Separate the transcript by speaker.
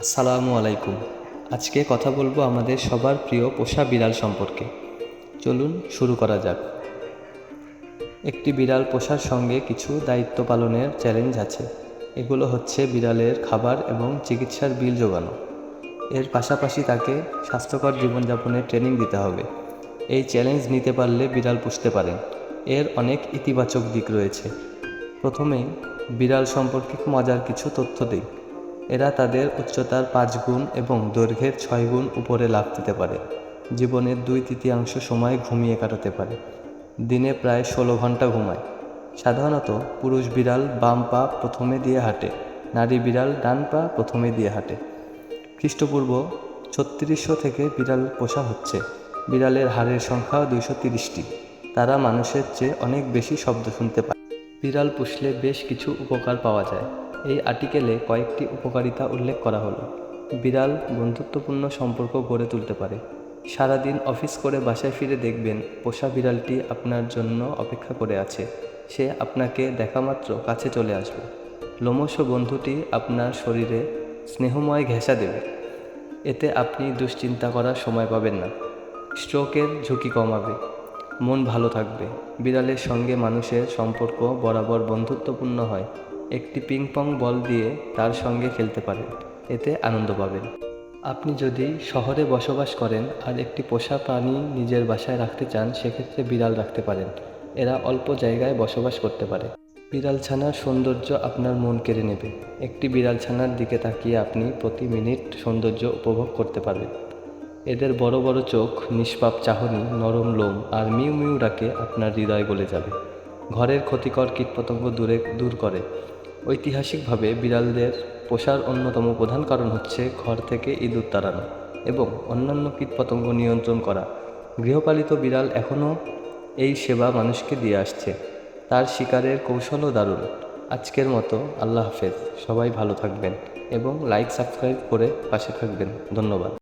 Speaker 1: আসসালামু আলাইকুম। আজকে কথা বলবো আমাদের সবার প্রিয় পোষা বিড়াল সম্পর্কে। চলুন শুরু করা যাক। একটি বিড়াল পোষার সঙ্গে কিছু দায়িত্ব পালনের চ্যালেঞ্জ আছে। এগুলো হচ্ছে বিড়ালের খাবার এবং চিকিৎসার বিল জোগানো। এর পাশাপাশি তাকে স্বাস্থ্যকর জীবনযাপনের ট্রেনিং দিতে হবে। এই চ্যালেঞ্জ নিতে পারলে বিড়াল পুষতে পারেন। এর অনেক ইতিবাচক দিক রয়েছে। প্রথমেই বিড়াল সম্পর্কে মজার কিছু তথ্য দিই। এরা তাদের উচ্চতার 5 গুণ এবং দৈর্ঘ্যের 6 গুণ উপরে লাফ দিতে পারে। জীবনের 2/3 সময় ঘুমিয়ে কাটাতে পারে। দিনে প্রায় 16 ঘন্টা ঘুমায়। সাধারণত পুরুষ বিড়াল বাম পা প্রথমে দিয়ে হাঁটে, নারী বিড়াল ডান পা প্রথমে দিয়ে হাঁটে। খ্রিস্টপূর্ব 3600 থেকে বিড়াল পোষা হচ্ছে। বিড়ালের হাড়ের সংখ্যা 230টি। তারা মানুষের চেয়ে অনেক বেশি শব্দ শুনতে পায়। বিড়াল পুষলে বেশ কিছু উপকার পাওয়া যায়। এই আর্টিকেলে কয়েকটি উপকারিতা উল্লেখ করা হলো। বিড়াল বন্ধুত্বপূর্ণ সম্পর্ক গড়ে তুলতে পারে। সারাদিন অফিস করে বাসায় ফিরে দেখবেন পোষা বিড়ালটি আপনার জন্য অপেক্ষা করে আছে। সে আপনাকে দেখামাত্র কাছে চলে আসবে। লোমশ বন্ধুটি আপনার শরীরে স্নেহময় ঘেঁষা দেবে। এতে আপনি দুশ্চিন্তা করার সময় পাবেন না। স্ট্রোকের ঝুঁকি কমাবে। মন ভালো থাকবে। বিড়ালের সঙ্গে মানুষের সম্পর্ক বরাবর বন্ধুত্বপূর্ণ হয়। একটি পিং পং বল দিয়ে তার সঙ্গে খেলতে পারেন। এতে আনন্দ পাবেন। আপনি যদি শহরে বসবাস করেন আর একটি পোষা প্রাণী নিজের বাসায় রাখতে চান, সেক্ষেত্রে বিড়াল রাখতে পারেন। এরা অল্প জায়গায় বসবাস করতে পারে। বিড়াল ছানার সৌন্দর্য আপনার মন কেড়ে নেবে। একটি বিড়াল ছানার দিকে তাকিয়ে আপনি প্রতি মিনিট সৌন্দর্য উপভোগ করতে পারবেন। এদের বড় বড় চোখ, নিষ্পাপ চাহনি, নরম লোম আর মিউ মিউ ডাকে আপনার হৃদয় গলে যাবে। ঘরের ক্ষতিকর কীটপতঙ্গ দূর করে। ঐতিহাসিকভাবে বিড়ালদের পোষার অন্যতম প্রধান কারণ হচ্ছে ঘর থেকে ইঁদুর তাড়ানো এবং অন্যান্য কীটপতঙ্গ নিয়ন্ত্রণ করা। গৃহপালিত বিড়াল এখনও এই সেবা মানুষকে দিয়ে আসছে। তার শিকারের কৌশলও দারুণ। আজকের মতো আল্লাহ হাফেজ। সবাই ভালো থাকবেন এবং লাইক সাবস্ক্রাইব করে পাশে থাকবেন। ধন্যবাদ।